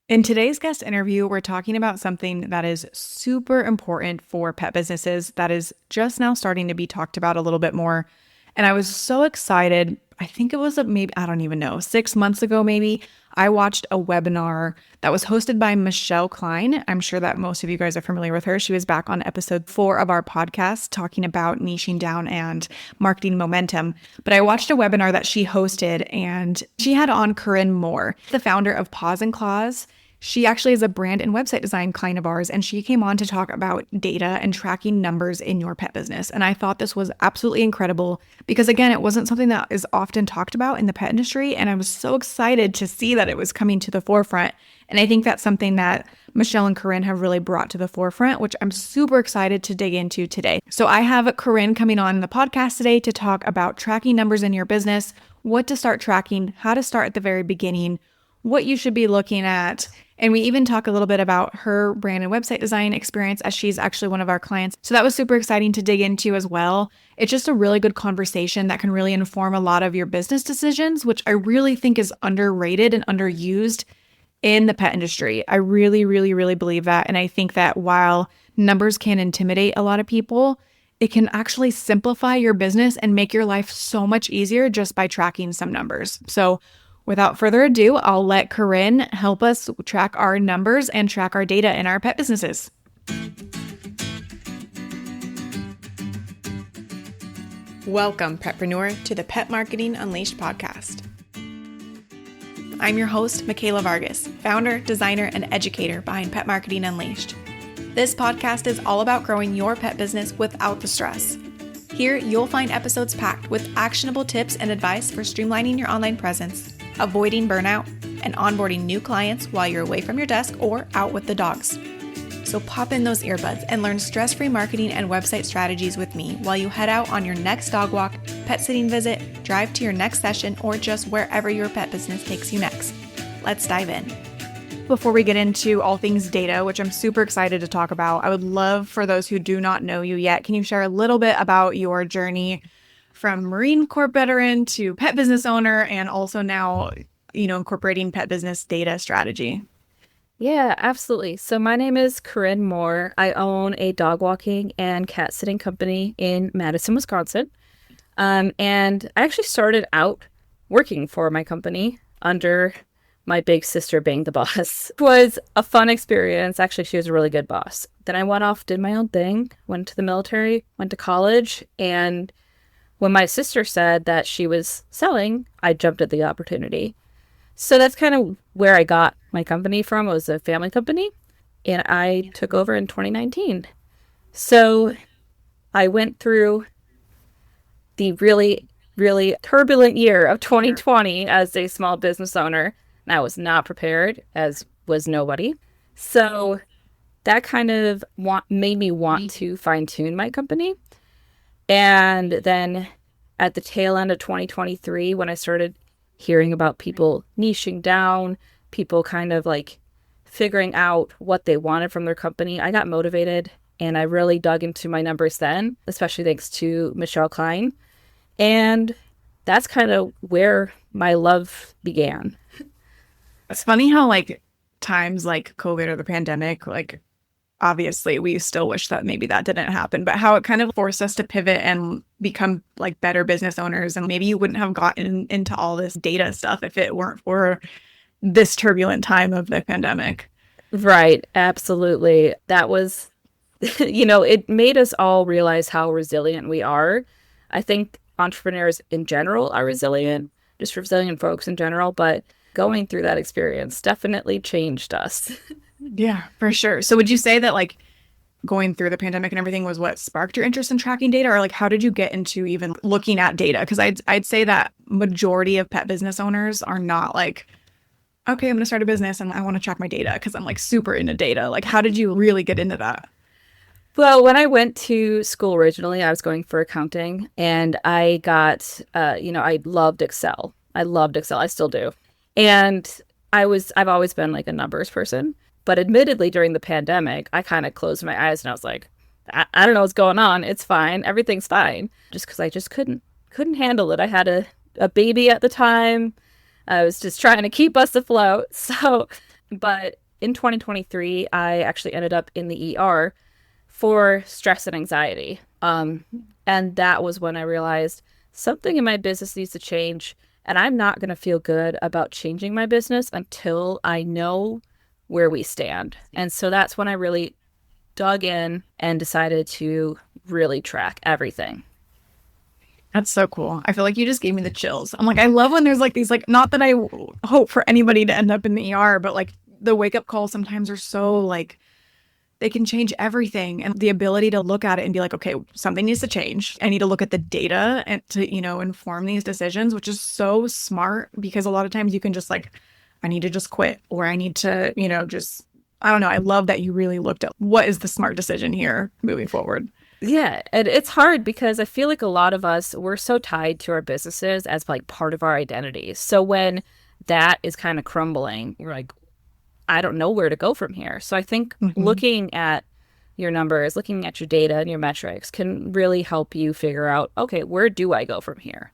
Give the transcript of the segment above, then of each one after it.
In today's guest interview, we're talking about something that is super important for pet businesses that is just now starting to be talked about a little bit more. And I was so excited. I think it was maybe, I don't even know, 6 months ago, maybe. I watched a webinar that was hosted by Michelle Klein. I'm sure that most of you guys are familiar with her. She was back on episode 4 of our podcast talking about niching down and marketing momentum. But I watched a webinar that she hosted and she had on Corinne Moore, the founder of Paws and Claws. She actually is a brand and website design client of ours, and she came on to talk about data and tracking numbers in your pet business. And I thought this was absolutely incredible because, again, it wasn't something that is often talked about in the pet industry. And I was so excited to see that it was coming to the forefront. And I think that's something that Michelle and Corinne have really brought to the forefront, which I'm super excited to dig into today. So I have Corinne coming on the podcast today to talk about tracking numbers in your business, what to start tracking, how to start at the very beginning, what you should be looking at. And we even talk a little bit about her brand and website design experience as she's actually one of our clients. So that was super exciting to dig into as well. It's just a really good conversation that can really inform a lot of your business decisions, which I really think is underrated and underused in the pet industry. I really, really, really believe that. And I think that while numbers can intimidate a lot of people, it can actually simplify your business and make your life so much easier just by tracking some numbers. So without further ado, I'll let Corinne help us track our numbers and track our data in our pet businesses. Welcome, Petpreneur, to the Pet Marketing Unleashed podcast. I'm your host, Michaela Vargas, founder, designer, and educator behind Pet Marketing Unleashed. This podcast is all about growing your pet business without the stress. Here, you'll find episodes packed with actionable tips and advice for streamlining your online presence, avoiding burnout, and onboarding new clients while you're away from your desk or out with the dogs. So pop in those earbuds and learn stress-free marketing and website strategies with me while you head out on your next dog walk, pet sitting visit, drive to your next session, or just wherever your pet business takes you next. Let's dive in. Before we get into all things data, which I'm super excited to talk about, I would love for those who do not know you yet, can you share a little bit about your journey from Marine Corps veteran to pet business owner and also now, incorporating pet business data strategy? Yeah, absolutely. So my name is Corinne Moore. I own a dog walking and cat sitting company in Madison, Wisconsin. And I actually started out working for my company under my big sister being the boss. It was a fun experience. Actually, she was a really good boss. Then I went off, did my own thing, went to the military, went to college, and when my sister said that she was selling, I jumped at the opportunity. So that's kind of where I got my company from. It was a family company, and I took over in 2019. So I went through the really, really turbulent year of 2020 as a small business owner, and I was not prepared, as was nobody. So that kind of made me want to fine-tune my company. And then at the tail end of 2023, when I started hearing about people niching down, people kind of like figuring out what they wanted from their company, I got motivated and I really dug into my numbers then, especially thanks to Michelle Klein. And that's kind of where my love began. It's funny how times like COVID or the pandemic, obviously we still wish that maybe that didn't happen, but how it kind of forced us to pivot and become better business owners. And maybe you wouldn't have gotten into all this data stuff if it weren't for this turbulent time of the pandemic. Right. Absolutely. That was, it made us all realize how resilient we are. I think entrepreneurs in general are resilient, just resilient folks in general, but going through that experience definitely changed us. Yeah, for sure. So would you say that going through the pandemic and everything was what sparked your interest in tracking data, or how did you get into even looking at data? Because I'd say that majority of pet business owners are not okay, I'm going to start a business and I want to track my data because I'm super into data. How did you really get into that? Well, when I went to school originally, I was going for accounting, and I got, I loved Excel. I loved Excel. I still do. And I've always been a numbers person. But admittedly, during the pandemic, I kind of closed my eyes and I was like, I don't know what's going on. It's fine. Everything's fine. Just because I just couldn't handle it. I had a baby at the time. I was just trying to keep us afloat. So But in 2023, I actually ended up in the ER for stress and anxiety. And that was when I realized something in my business needs to change. And I'm not going to feel good about changing my business until I know where we stand. And so that's when I really dug in and decided to really track everything. That's so cool. I feel like you just gave me the chills. I'm like, I love when there's like these, like, not that I hope for anybody to end up in the ER, but like the wake up calls sometimes are so like, they can change everything. And the ability to look at it and be like, okay, something needs to change. I need to look at the data and to, inform these decisions, which is so smart because a lot of times you can just like, I need to just quit or I need to, just, I don't know. I love that you really looked at what is the smart decision here moving forward. Yeah, and it's hard because I feel like a lot of us, we're so tied to our businesses as like part of our identity. So when that is kind of crumbling, you're like, I don't know where to go from here. So I think Mhm. looking at your numbers, looking at your data and your metrics can really help you figure out, okay, where do I go from here?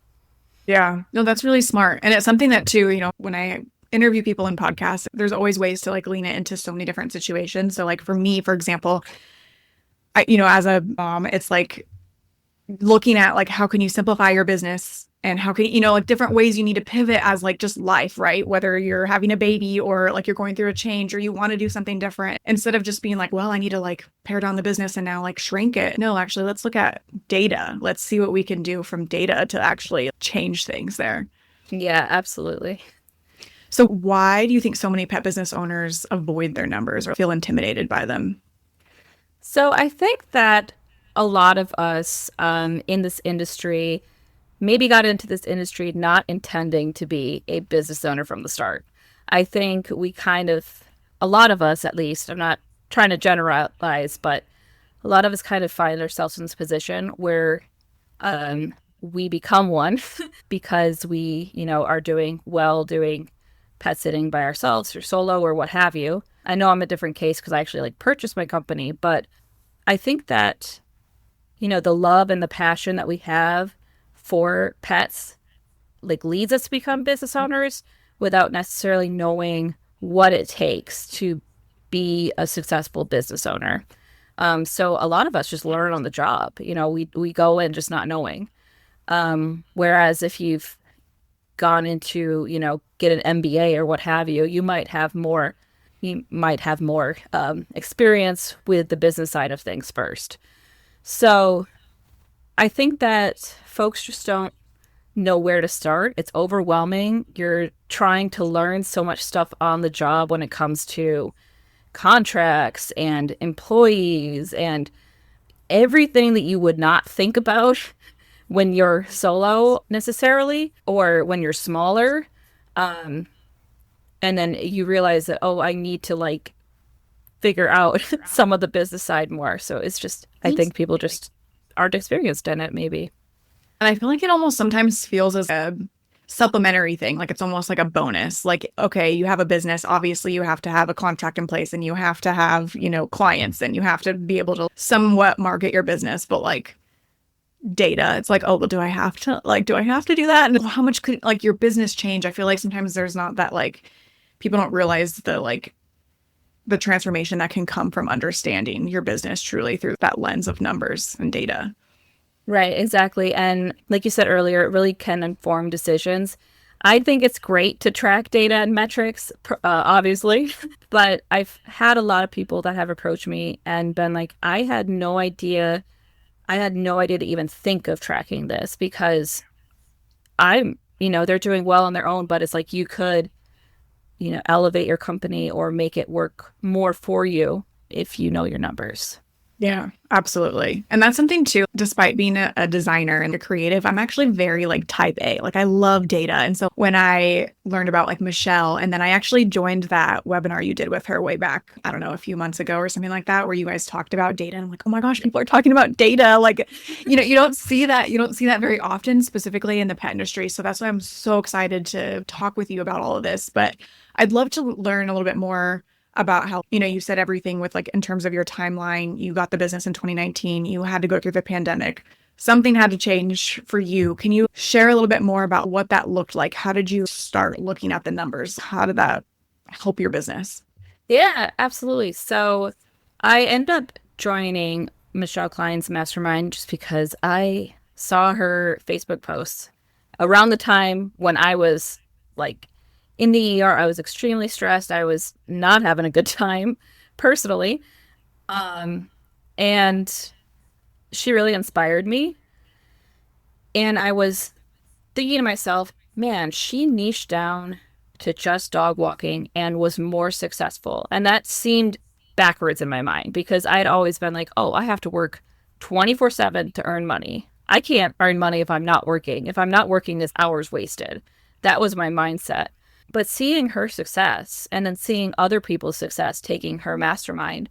Yeah, no, that's really smart. And it's something that too, when I interview people in podcasts, there's always ways to like lean it into so many different situations. So like for me, for example, as a mom, it's like looking at like how can you simplify your business and how can like different ways you need to pivot as like just life, right? Whether you're having a baby or like you're going through a change or you want to do something different instead of just being like, well, I need to like pare down the business and now like shrink it. No, actually, let's look at data. Let's see what we can do from data to actually change things there. Yeah, absolutely. So why do you think so many pet business owners avoid their numbers or feel intimidated by them? So I think that a lot of us in this industry maybe got into this industry not intending to be a business owner from the start. I think we kind of, a lot of us at least, I'm not trying to generalize, but a lot of us kind of find ourselves in this position where we become one because we, are doing well doing pet sitting by ourselves or solo or what have you. I know I'm a different case because I actually like purchased my company, but I think that, the love and the passion that we have for pets like leads us to become business owners without necessarily knowing what it takes to be a successful business owner. So a lot of us just learn on the job. We go in just not knowing. Whereas if you've gone into, get an MBA or what have you, you might have more experience with the business side of things first. So I think that folks just don't know where to start. It's overwhelming. You're trying to learn so much stuff on the job when it comes to contracts and employees and everything that you would not think about when you're solo necessarily or when you're smaller. Um, and then you realize that, oh, I need to like figure out some of the business side more. So it's just, I think people just aren't experienced in it, maybe. And I feel like it almost sometimes feels as a supplementary thing. Like it's almost like a bonus. Like, okay, you have a business. Obviously, you have to have a contract in place and you have to have, clients and you have to be able to somewhat market your business. But like data, it's like, oh, well, do I have to do that? And how much could like your business change? I feel like sometimes there's not that like people don't realize the transformation that can come from understanding your business truly through that lens of numbers and data. Right, exactly. And like you said earlier, it really can inform decisions. I think it's great to track data and metrics, obviously, but I've had a lot of people that have approached me and been like, I had no idea to even think of tracking this because they're doing well on their own, but it's like you could, elevate your company or make it work more for you if you know your numbers. Yeah, absolutely. And that's something too, despite being a designer and a creative, I'm actually very like type A. Like I love data. And so when I learned about like Michelle, and then I actually joined that webinar you did with her way back, I don't know, a few months ago or something like that, where you guys talked about data. And I'm like, oh my gosh, people are talking about data. Like, you don't see that. You don't see that very often, specifically in the pet industry. So that's why I'm so excited to talk with you about all of this. But I'd love to learn a little bit more about how, you said everything with like in terms of your timeline, you got the business in 2019, you had to go through the pandemic. Something had to change for you. Can you share a little bit more about what that looked like? How did you start looking at the numbers? How did that help your business? Yeah, absolutely. So I ended up joining Michelle Klein's mastermind just because I saw her Facebook posts around the time when I was like in the ER. I was extremely stressed. I was not having a good time personally. Um, and she really inspired me. And I was thinking to myself, man, she niched down to just dog walking and was more successful. And that seemed backwards in my mind because I had always been like, oh, I have to work 24/7 to earn money. I can't earn money if I'm not working. If I'm not working, this hour's wasted. That was my mindset. But seeing her success and then seeing other people's success taking her mastermind,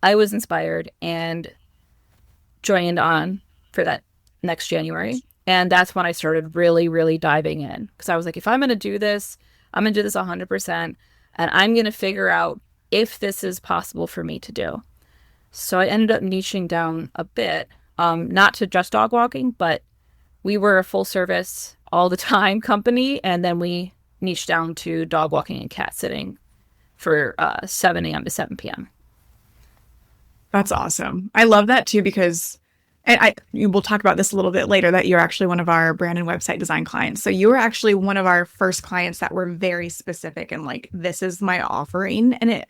I was inspired and joined on for that next January. And that's when I started really, really diving in because I was like, if I'm going to do this, I'm going to do this 100%. And I'm going to figure out if this is possible for me to do. So I ended up niching down a bit, not to just dog walking, but we were a full service all the time company. And then we niched down to dog walking and cat sitting for 7 a.m. to 7 p.m. That's awesome. I love that too because and we'll talk about this a little bit later that you're actually one of our brand and website design clients. So you were actually one of our first clients that were very specific and like, this is my offering. And it,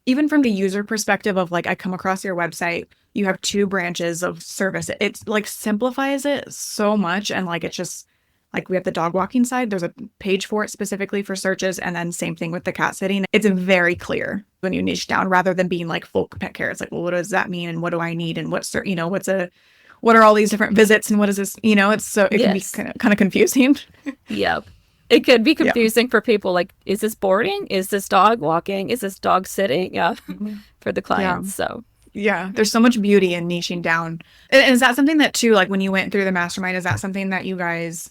even from the user perspective of like, I come across your website, you have two branches of service. It's like simplifies it so much. And like, it's just like we have the dog walking side. There's a page for it specifically for searches. And then same thing with the cat sitting. It's very clear when you niche down rather than being like full pet care. It's like, well, what does that mean? And what do I need? And what are all these different visits and what is this? It's so it can be Yes. kind of confusing. Yep. It could be Yeah. confusing for people like, is this boarding? Is this dog walking? Is this dog sitting? Yeah. For the Yeah. clients. So Yeah. There's so much beauty in niching down. And is that something that too, like when you went through the mastermind, is that something that you guys,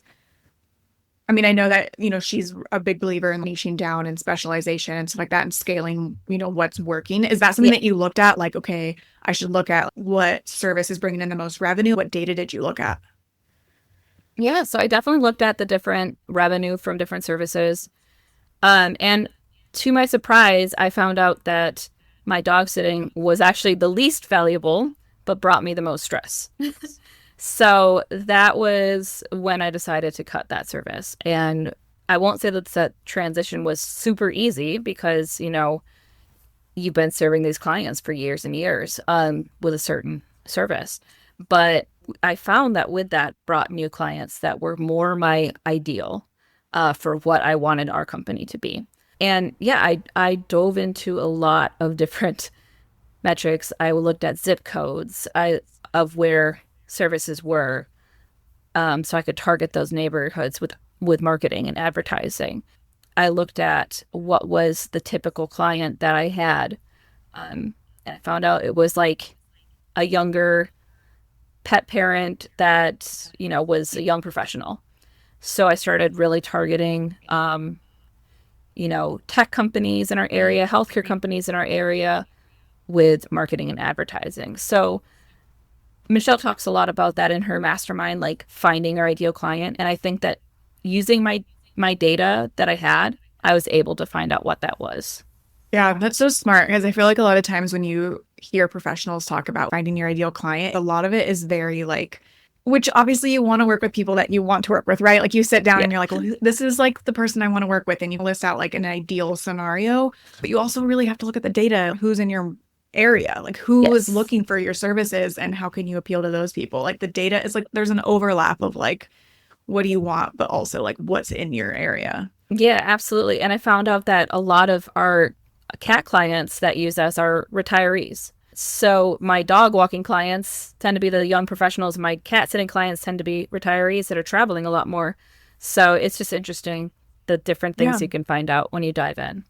I mean, I know that, she's a big believer in niching down and specialization and stuff like that and scaling, what's working. Is that something yeah. that you looked at? Like, okay, I should look at what service is bringing in the most revenue. What data did you look at? Yeah. So I definitely looked at the different revenue from different services. And to my surprise, I found out that my dog sitting was actually the least valuable, but brought me the most stress. So that was when I decided to cut that service. And I won't say that transition was super easy because, you've been serving these clients for years and years with a certain service. But I found that with that brought new clients that were more my ideal for what I wanted our company to be. And yeah, I dove into a lot of different metrics. I looked at zip codes of where services were, so I could target those neighborhoods with marketing and advertising. I looked at what was the typical client that I had, and I found out it was like a younger pet parent that was a young professional. So I started really targeting, tech companies in our area, healthcare companies in our area with marketing and advertising. So Michelle talks a lot about that in her mastermind, like finding our ideal client. And I think that using my data that I had, I was able to find out what that was. Yeah, that's so smart because I feel like a lot of times when you hear professionals talk about finding your ideal client, a lot of it is very like, which obviously you want to work with people that you want to work with, right? Like you sit down Yeah. and you're like, well, this is like the person I want to work with. And you list out like an ideal scenario, but you also really have to look at the data, who's in your area, like who is Yes. looking for your services and how can you appeal to those people? Like the data is like, there's an overlap of like, what do you want, but also like what's in your area. Yeah, absolutely. And I found out that a lot of our cat clients that use us are retirees. So my dog walking clients tend to be the young professionals. My cat sitting clients tend to be retirees that are traveling a lot more. So it's just interesting the different Yeah. things you can find out when you dive in.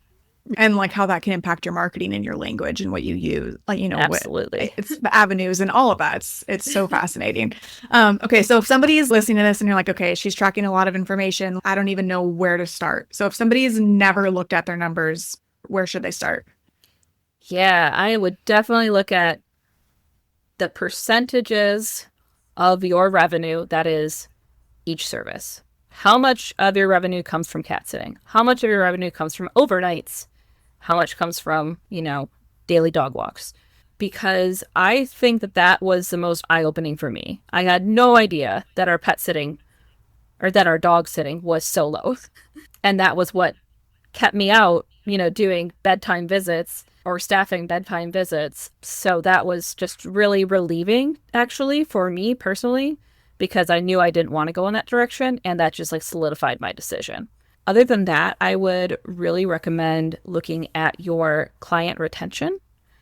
And like how that can impact your marketing and your language and what you use, like, what Absolutely. it's the avenues and all of that. It's so fascinating. Okay. So if somebody is listening to this and you're like, okay, she's tracking a lot of information, I don't even know where to start. So if somebody has never looked at their numbers, where should they start? Yeah, I would definitely look at the percentages of your revenue that is each service. How much of your revenue comes from cat sitting? How much of your revenue comes from overnights? how much comes from, daily dog walks. Because I think that that was the most eye opening for me. I had no idea that our pet sitting or that our dog sitting was so low. And that was what kept me out, doing bedtime visits or staffing bedtime visits. So that was just really relieving, actually, for me personally, because I knew I didn't want to go in that direction. And that just like solidified my decision. Other than that, I would really recommend looking at your client retention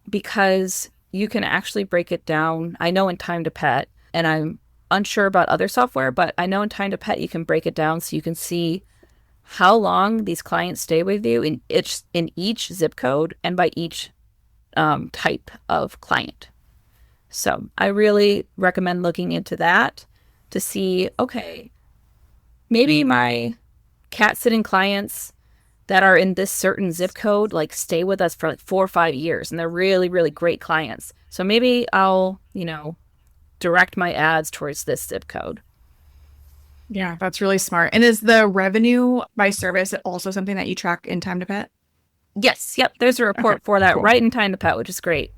because you can actually break it down. I know in Time to Pet, and I'm unsure about other software, but I know in Time to Pet you can break it down so you can see how long these clients stay with you in each zip code and by each type of client. So I really recommend looking into that to see, okay, maybe my cat sitting clients that are in this certain zip code like stay with us for like 4 or 5 years and they're really, really great clients. So maybe I'll, direct my ads towards this zip code. Yeah, that's really smart. And is the revenue by service also something that you track in Time to Pet? Yes, yep. There's a Okay, report for that cool. right in Time to Pet, which is great.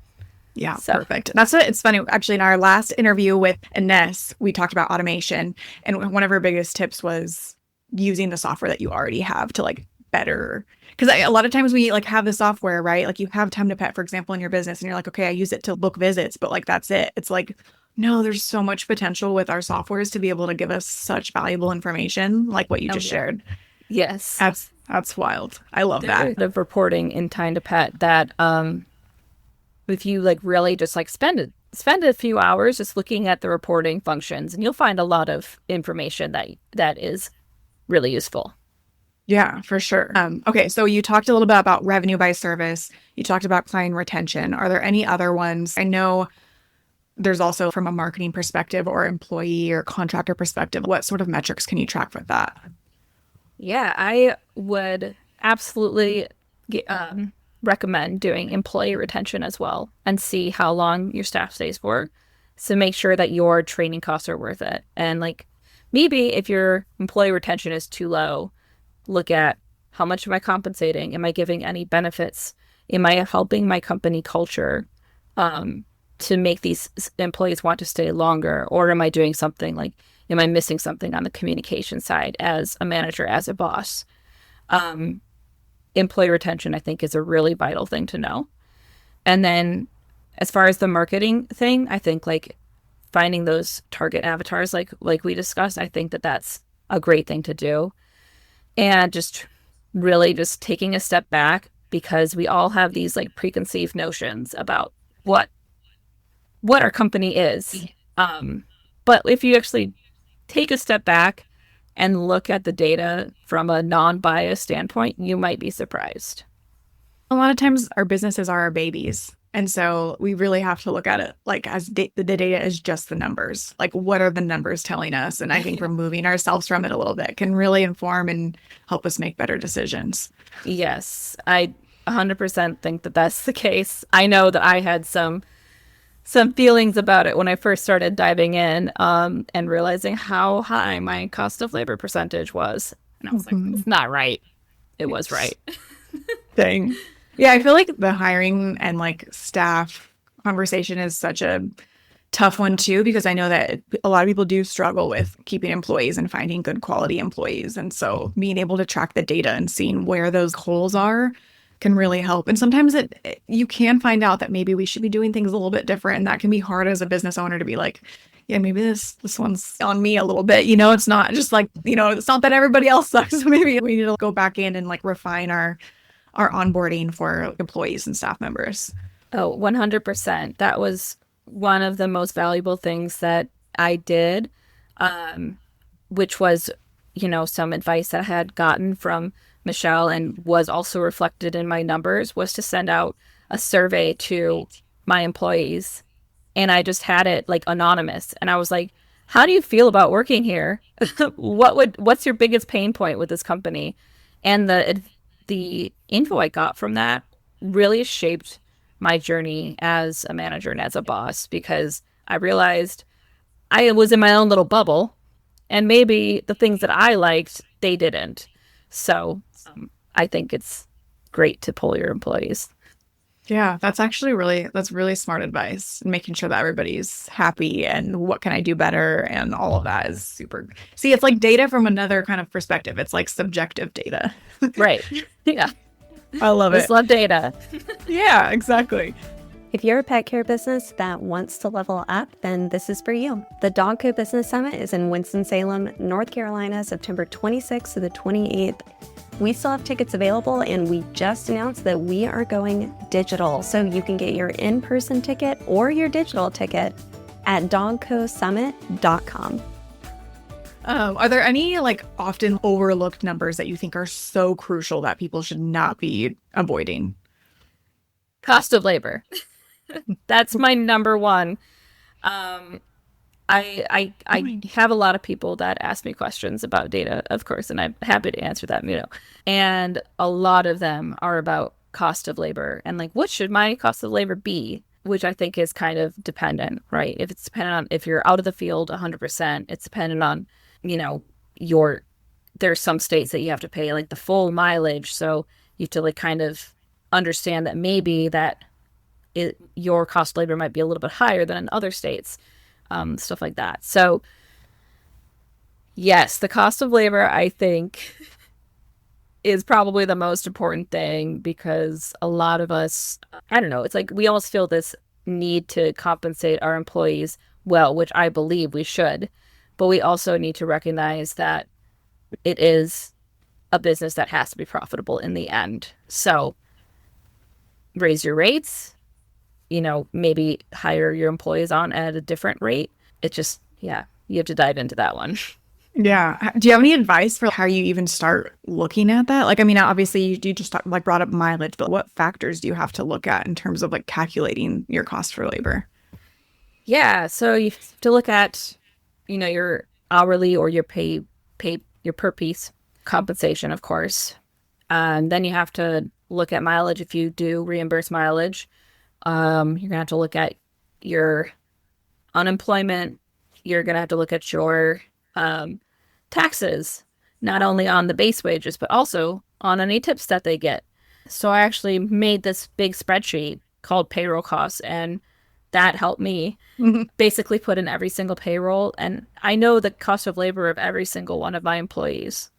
Yeah, So, perfect. That's what it's funny. Actually, in our last interview with Ines, we talked about automation. And one of her biggest tips was using the software that you already have to like better. Because a lot of times we like have the software, right? Like you have Time to Pet, for example, in your business, and you're like, okay, I use it to book visits, but like that's it. It's like, no, there's so much potential with our softwares to be able to give us such valuable information, like what you oh just yeah. shared. Yes. That's wild. I love that. There's of reporting in Time to Pet that if you like really just like spend a few hours just looking at the reporting functions and you'll find a lot of information that is really useful. Yeah, for sure. Okay, so you talked a little bit about revenue by service. You talked about client retention. Are there any other ones? I know there's also from a marketing perspective or employee or contractor perspective. What sort of metrics can you track with that? Yeah, I would absolutely recommend doing employee retention as well and see how long your staff stays for. So make sure that your training costs are worth it. And like maybe if your employee retention is too low, look at how much am I compensating? Am I giving any benefits? Am I helping my company culture to make these employees want to stay longer? Or am I doing something like, am I missing something on the communication side as a manager, as a boss? Employee retention, I think, is a really vital thing to know. And then as far as the marketing thing, I think like finding those target avatars, like we discussed, I think that that's a great thing to do. And just really just taking a step back because we all have these like preconceived notions about what our company is. But if you actually take a step back and look at the data from a non-biased standpoint, you might be surprised. A lot of times our businesses are our babies. And so we really have to look at it like as the data is just the numbers. Like, what are the numbers telling us? And I think removing ourselves from it a little bit can really inform and help us make better decisions. Yes, I 100% think that that's the case. I know that I had some feelings about it when I first started diving in and realizing how high my cost of labor percentage was. And I was like, Mhm. it's not right. It was right. Thing. Yeah, I feel like the hiring and like staff conversation is such a tough one too, because I know that a lot of people do struggle with keeping employees and finding good quality employees. And so being able to track the data and seeing where those holes are can really help. And sometimes you can find out that maybe we should be doing things a little bit different. And that can be hard as a business owner to be like, yeah, maybe this one's on me a little bit. It's not just like, it's not that everybody else sucks. Maybe we need to go back in and like refine our onboarding for employees and staff members. Oh, 100%. That was one of the most valuable things that I did, um, which was, some advice that I had gotten from Michelle and was also reflected in my numbers was to send out a survey to my employees. And I just had it like anonymous. And I was like, how do you feel about working here? What's your biggest pain point with this company? And the info I got from that really shaped my journey as a manager and as a boss because I realized I was in my own little bubble and maybe the things that I liked, they didn't. So I think great to pull your employees. Yeah, that's really smart advice. Making sure that everybody's happy and what can I do better and all of that is super. See, it's like data from another kind of perspective. It's like subjective data. Right. Yeah. I love Just it. love data. Yeah, exactly. If you're a pet care business that wants to level up, then this is for you. The Dogco Business Summit is in Winston-Salem, North Carolina, September 26th to the 28th. We still have tickets available, and we just announced that we are going digital. So you can get your in-person ticket or your digital ticket at dogcosummit.com. Are there any like often overlooked numbers that you think are so crucial that people should not be avoiding? Cost of labor. That's my number one. I have a lot of people that ask me questions about data, of course, and I'm happy to answer them, And a lot of them are about cost of labor and like, what should my cost of labor be? Which I think is kind of dependent, right? If it's dependent on if you're out of the field 100%, it's dependent on, there's some states that you have to pay like the full mileage. So you have to like kind of understand that maybe your cost of labor might be a little bit higher than in other states, stuff like that. So yes, the cost of labor, I think, is probably the most important thing because a lot of us, I don't know, it's like we almost feel this need to compensate our employees well, which I believe we should, but we also need to recognize that it is a business that has to be profitable in the end. So raise your rates, maybe hire your employees on at a different rate. It just, yeah, you have to dive into that one. Yeah. Do you have any advice for how you even start looking at that? Like, I mean, obviously you just brought up mileage, but what factors do you have to look at in terms of like calculating your cost for labor? Yeah. So you have to look at, your hourly or your your per piece compensation, of course. Then you have to look at mileage if you do reimburse mileage. You're going to have to look at your unemployment. You're going to have to look at your taxes, not only on the base wages, but also on any tips that they get. So I actually made this big spreadsheet called payroll costs, and that helped me basically put in every single payroll. And I know the cost of labor of every single one of my employees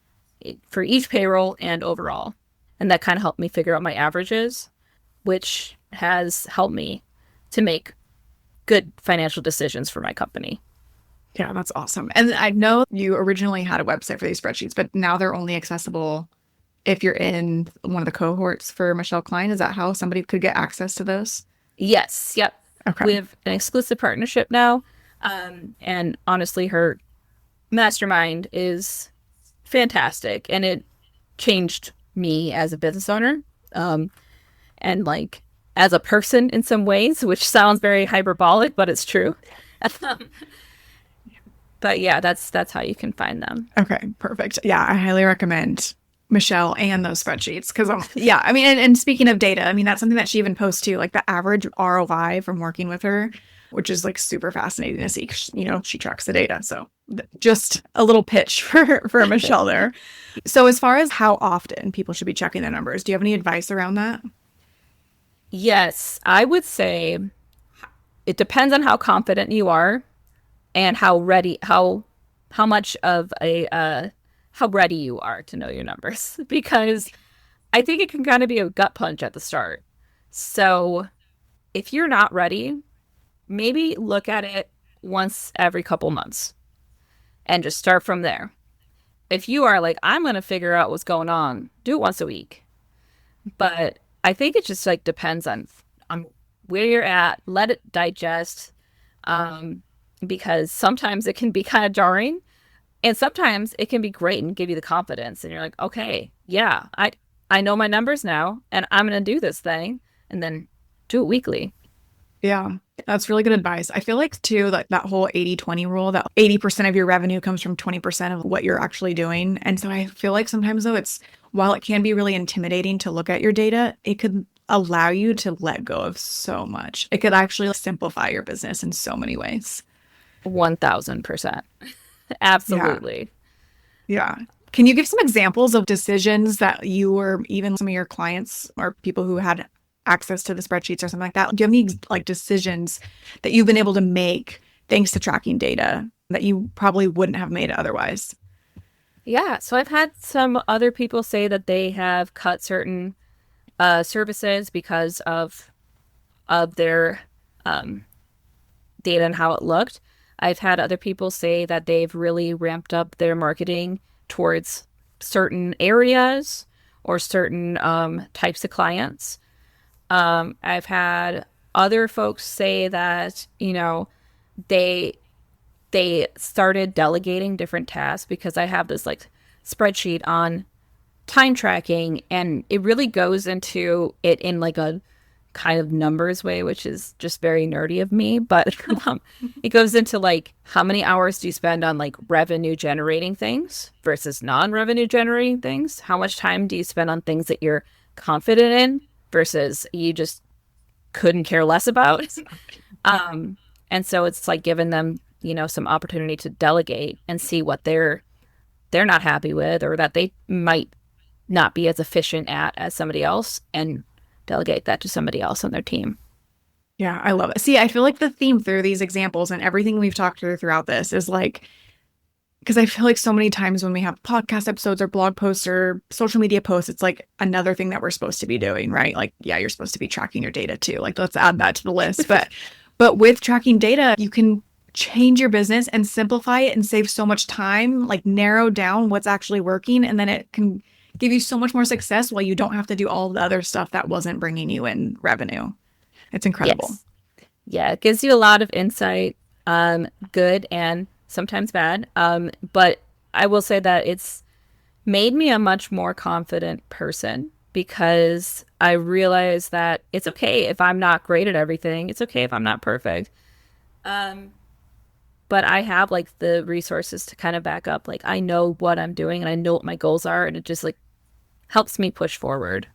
for each payroll and overall. And that kind of helped me figure out my averages, which has helped me to make good financial decisions for my company. Yeah, that's awesome. And I know you originally had a website for these spreadsheets, but now they're only accessible if you're in one of the cohorts for Michelle Klein. Is that how somebody could get access to those? Yes. Yep. Okay. We have an exclusive partnership now. And honestly, her mastermind is fantastic. And it changed me as a business owner. And like as a person in some ways, which sounds very hyperbolic, but it's true. But yeah, that's how you can find them. Okay, perfect. Yeah, I highly recommend Michelle and those spreadsheets because yeah, I mean, and speaking of data, I mean, that's something that she even posts too, like the average ROI from working with her, which is like super fascinating to see. She tracks the data. So just a little pitch for Michelle there. So as far as how often people should be checking their numbers, do you have any advice around that? Yes, I would say it depends on how confident you are and how much of how ready you are to know your numbers, because I think it can kind of be a gut punch at the start. So if you're not ready, maybe look at it once every couple months and just start from there. If you are like, I'm going to figure out what's going on, do it once a week. But I think it just like depends on where you're at. Let it digest, because sometimes it can be kind of jarring, and sometimes it can be great and give you the confidence. And you're like, okay, yeah, I know my numbers now, and I'm going to do this thing, and then do it weekly. Yeah, that's really good advice. I feel like too, that whole 80-20 rule, that 80% of your revenue comes from 20% of what you're actually doing. And so I feel like sometimes though, while it can be really intimidating to look at your data, it could allow you to let go of so much. It could actually simplify your business in so many ways. 1000%. Absolutely. Yeah. Can you give some examples of decisions that you or even some of your clients or people who had access to the spreadsheets or something like that? Do you have any like decisions that you've been able to make thanks to tracking data that you probably wouldn't have made otherwise? Yeah, so I've had some other people say that they have cut certain services because of their data and how it looked. I've had other people say that they've really ramped up their marketing towards certain areas or certain types of clients. I've had other folks say that, they started delegating different tasks because I have this like spreadsheet on time tracking, and it really goes into it in like a kind of numbers way, which is just very nerdy of me, but it goes into like how many hours do you spend on like revenue generating things versus non-revenue generating things? How much time do you spend on things that you're confident in versus you just couldn't care less about? And so it's like giving them, some opportunity to delegate and see what they're not happy with, or that they might not be as efficient at as somebody else, and delegate that to somebody else on their team. Yeah, I love it. See, I feel like the theme through these examples and everything we've talked throughout this is like, because I feel like so many times when we have podcast episodes or blog posts or social media posts, it's like another thing that we're supposed to be doing, right? Like, yeah, you're supposed to be tracking your data too. Like, let's add that to the list. But with tracking data, you can change your business and simplify it and save so much time, like narrow down what's actually working. And then it can give you so much more success while you don't have to do all the other stuff that wasn't bringing you in revenue. It's incredible. Yes. Yeah, it gives you a lot of insight, good and sometimes bad. But I will say that it's made me a much more confident person, because I realize that it's okay if I'm not great at everything. It's okay if I'm not perfect. But I have like the resources to kind of back up. Like, I know what I'm doing and I know what my goals are, and it just like helps me push forward.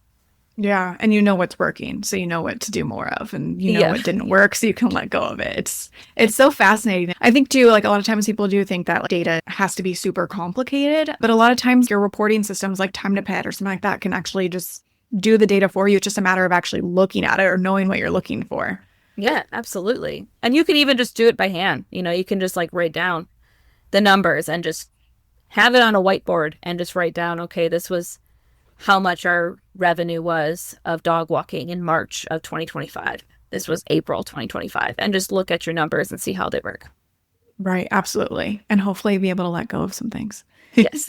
Yeah. And you know what's working, so you know what to do more of, and you know what didn't work, so you can let go of it. It's so fascinating. I think too, like a lot of times people do think that like, data has to be super complicated, but a lot of times your reporting systems like Time to Pet or something like that can actually just do the data for you. It's just a matter of actually looking at it or knowing what you're looking for. Yeah, absolutely. And you can even just do it by hand. You can just like write down the numbers and just have it on a whiteboard and just write down, okay, this was how much our revenue was of dog walking in March of 2025. This was April 2025. And just look at your numbers and see how they work. Right. Absolutely. And hopefully be able to let go of some things. Yes.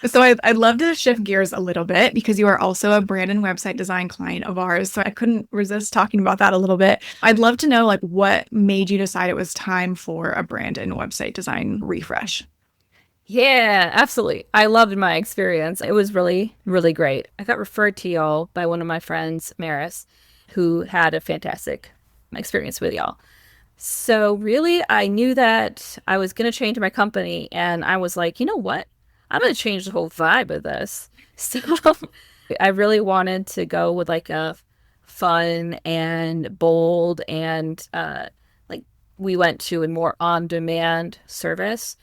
So I'd love to shift gears a little bit, because you are also a brand and website design client of ours. So I couldn't resist talking about that a little bit. I'd love to know like what made you decide it was time for a brand and website design refresh. Yeah, absolutely. I loved my experience. It was really, really great. I got referred to y'all by one of my friends, Maris, who had a fantastic experience with y'all. So really, I knew that I was going to change my company, and I was like, you know what? I'm going to change the whole vibe of this. So I really wanted to go with like a fun and bold and like we went to a more on-demand service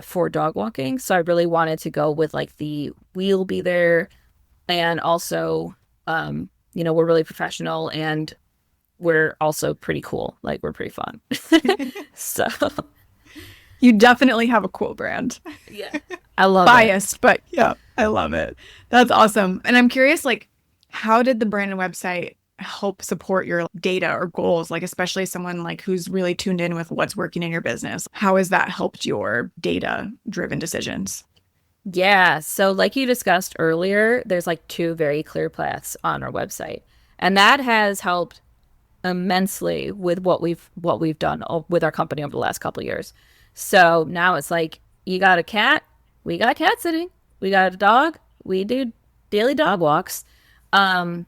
for dog walking. So I really wanted to go with like the we'll be there, and also, we're really professional, and we're also pretty cool. Like, we're pretty fun. So You definitely have a cool brand. yeah, I love Biased, but yeah, I love it. That's awesome. And I'm curious, like, how did the brand and website help support your data or goals? Like, especially someone like who's really tuned in with what's working in your business. How has that helped your data-driven decisions? Yeah. So like you discussed earlier, there's like two very clear paths on our website. And that has helped immensely with what we've done with our company over the last couple of years. So now it's like, you got a cat, we got cat sitting. We got a dog, we do daily dog walks. And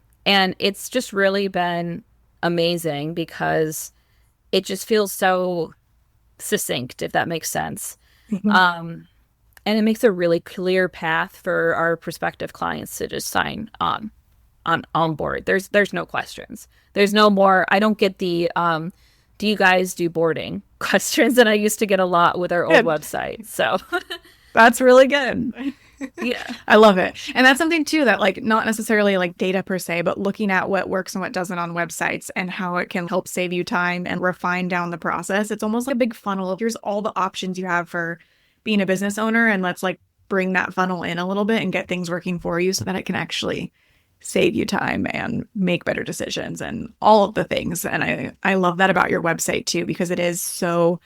it's just really been amazing, because it just feels so succinct, if that makes sense. Mm-hmm. And it makes a really clear path for our prospective clients to just sign on board. There's no questions. There's no more. I don't get the do you guys do boarding questions that I used to get a lot with our old website. So That's really good. Yeah. I love it. And that's something too that like not necessarily like data per se, but looking at what works and what doesn't on websites and how it can help save you time and refine down the process. It's almost like a big funnel. Here's all the options you have for being a business owner, and let's like bring that funnel in a little bit and get things working for you so that it can actually save you time and make better decisions and all of the things. And I love that about your website too, because it is so,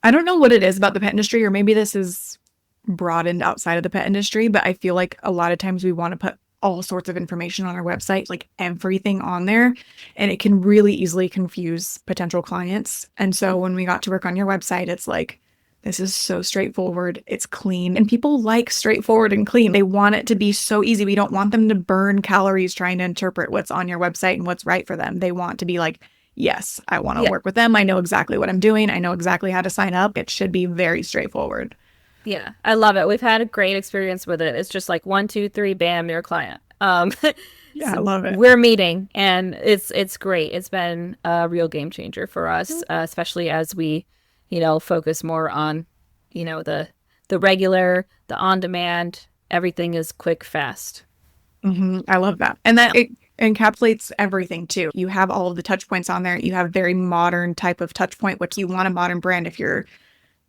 I don't know what it is about the pet industry, or maybe this is broadened outside of the pet industry, but I feel like a lot of times we want to put all sorts of information on our website, like everything on there, and it can really easily confuse potential clients. And so when we got to work on your website, it's like, this is so straightforward. It's clean. And people like straightforward and clean. They want it to be so easy. We don't want them to burn calories trying to interpret what's on your website and what's right for them. They want to be like, yes, I want to work with them. I know exactly what I'm doing. I know exactly how to sign up. It should be very straightforward. Yeah, I love it. We've had a great experience with it. It's just like 1, 2, 3, bam, you're a client. Yeah, I love it. We're meeting, and it's great. It's been a real game changer for us, especially as we, focus more on, the regular, the on-demand. Everything is quick, fast. I love that. And that it encapsulates everything too. You have all of the touch points on there. You have very modern type of touch point, which you want a modern brand if you're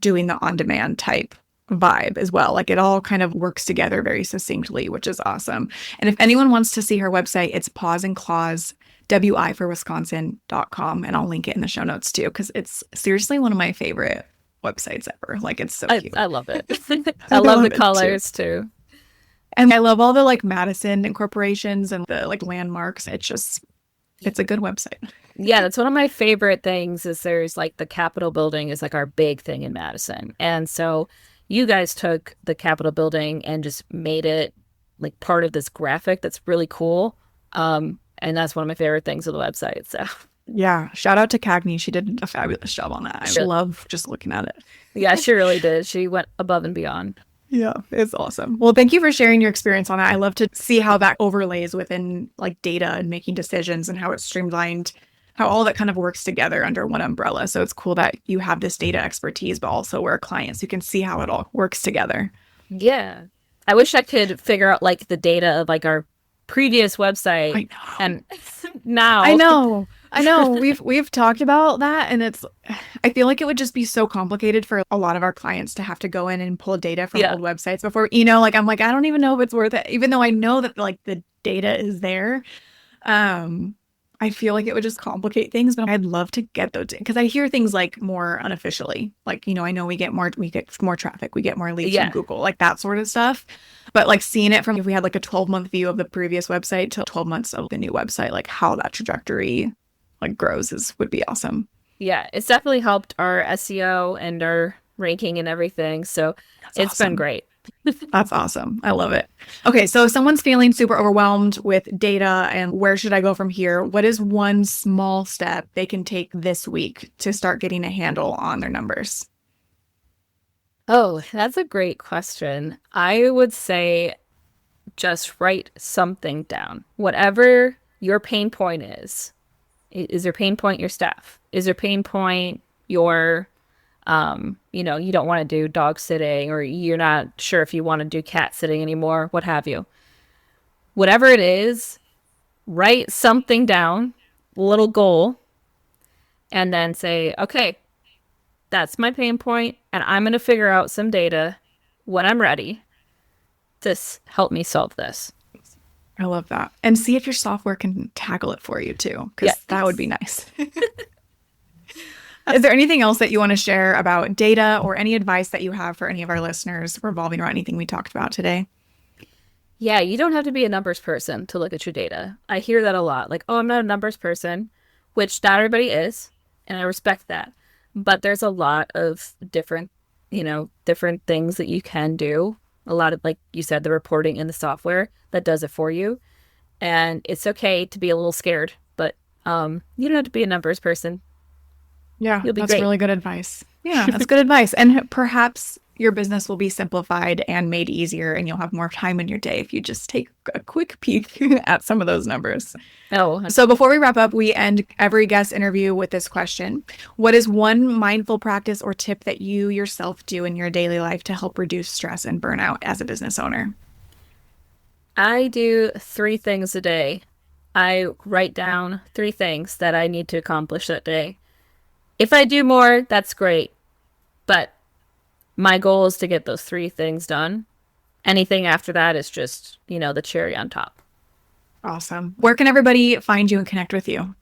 doing the on-demand type vibe as well. Like it all kind of works together very succinctly, which is awesome. And if anyone wants to see her website, it's Paws and Claws, WI for Wisconsin.com. And I'll link it in the show notes too, because it's seriously one of my favorite websites ever. Like it's so cute. I love it. I love the colors too. And I love all the like Madison incorporations and the like landmarks. It's a good website. Yeah, that's one of my favorite things is there's like the Capitol building is like our big thing in Madison. And so you guys took the Capitol building and just made it like part of this graphic that's really cool. And that's one of my favorite things of the website. So yeah, shout out to Cagney. She did a fabulous job on that. I love just looking at it. Yeah, she really did. She went above and beyond. Yeah, it's awesome. Well, thank you for sharing your experience on that. I love to see how that overlays within like data and making decisions and how it's streamlined, how all that kind of works together under one umbrella. So it's cool that you have this data expertise, but also we're clients who can see how it all works together. Yeah. I wish I could figure out like the data of like our previous website. I know. And now. I know. We've talked about that, and I feel like it would just be so complicated for a lot of our clients to have to go in and pull data from old websites before, like I'm like, I don't even know if it's worth it, even though I know that like the data is there. I feel like it would just complicate things, but I'd love to get those because I hear things like more unofficially, like, I know we get more traffic, we get more leads from Google, like that sort of stuff. But like seeing it from, if we had like a 12-month view of the previous website to 12 months of the new website, like how that trajectory like grows would be awesome. Yeah, it's definitely helped our SEO and our ranking and everything. So it's been great. That's awesome. I love it. Okay, so if someone's feeling super overwhelmed with data and where should I go from here, what is one small step they can take this week to start getting a handle on their numbers? Oh, that's a great question. I would say just write something down. Whatever your pain point is. Is your pain point your staff? Is your pain point your you don't want to do dog sitting, or you're not sure if you want to do cat sitting anymore, what have you. Whatever it is, write something down, a little goal, and then say, okay, that's my pain point, and I'm going to figure out some data when I'm ready to help me solve this. I love that. And see if your software can tackle it for you too, because that would be nice. Is there anything else that you want to share about data or any advice that you have for any of our listeners revolving around anything we talked about today? Yeah, you don't have to be a numbers person to look at your data. I hear that a lot. Like, oh, I'm not a numbers person, which not everybody is, and I respect that. But there's a lot of different things that you can do. A lot of, like you said, the reporting in the software that does it for you. And it's okay to be a little scared, but you don't have to be a numbers person. Yeah, that's really good advice. Yeah, that's good advice. And perhaps, your business will be simplified and made easier, and you'll have more time in your day if you just take a quick peek at some of those numbers. Oh, So before we wrap up, we end every guest interview with this question. What is one mindful practice or tip that you yourself do in your daily life to help reduce stress and burnout as a business owner? I do 3 things a day. I write down 3 things that I need to accomplish that day. If I do more, that's great. But my goal is to get those 3 things done. Anything after that is just, the cherry on top. Awesome. Where can everybody find you and connect with you?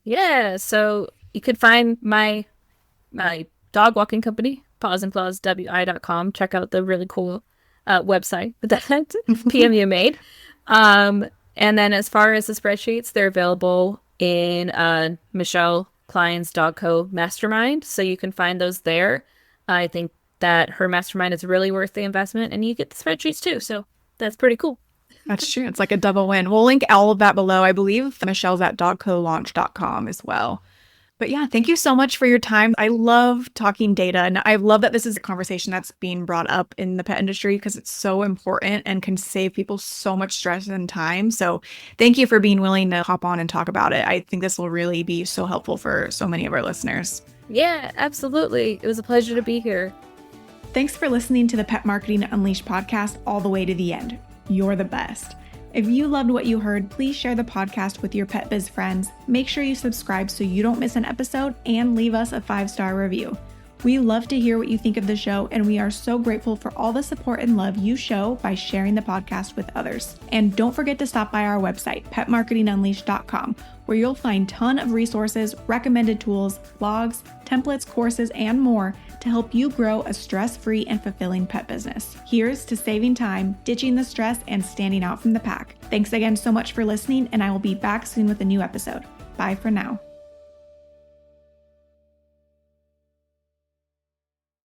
Yeah, so you could find my dog walking company, Paws and Claws, wi.com. Check out the really cool website that PMU made. And then as far as the spreadsheets, they're available in Michelle Klein's Dog Co. Mastermind. So you can find those there. I think that her mastermind is really worth the investment, and you get the spreadsheets too. So that's pretty cool. That's true. It's like a double win. We'll link all of that below. I believe Michelle's at dogcolaunch.com as well. But yeah, thank you so much for your time. I love talking data, and I love that this is a conversation that's being brought up in the pet industry because it's so important and can save people so much stress and time. So thank you for being willing to hop on and talk about it. I think this will really be so helpful for so many of our listeners. Yeah, absolutely. It was a pleasure to be here. Thanks for listening to the Pet Marketing Unleashed podcast all the way to the end. You're the best. If you loved what you heard, please share the podcast with your pet biz friends. Make sure you subscribe so you don't miss an episode, and leave us a 5-star review. We love to hear what you think of the show, and we are so grateful for all the support and love you show by sharing the podcast with others. And don't forget to stop by our website, petmarketingunleashed.com, where you'll find a ton of resources, recommended tools, blogs, templates, courses, and more to help you grow a stress-free and fulfilling pet business. Here's to saving time, ditching the stress, and standing out from the pack. Thanks again so much for listening, and I will be back soon with a new episode. Bye for now.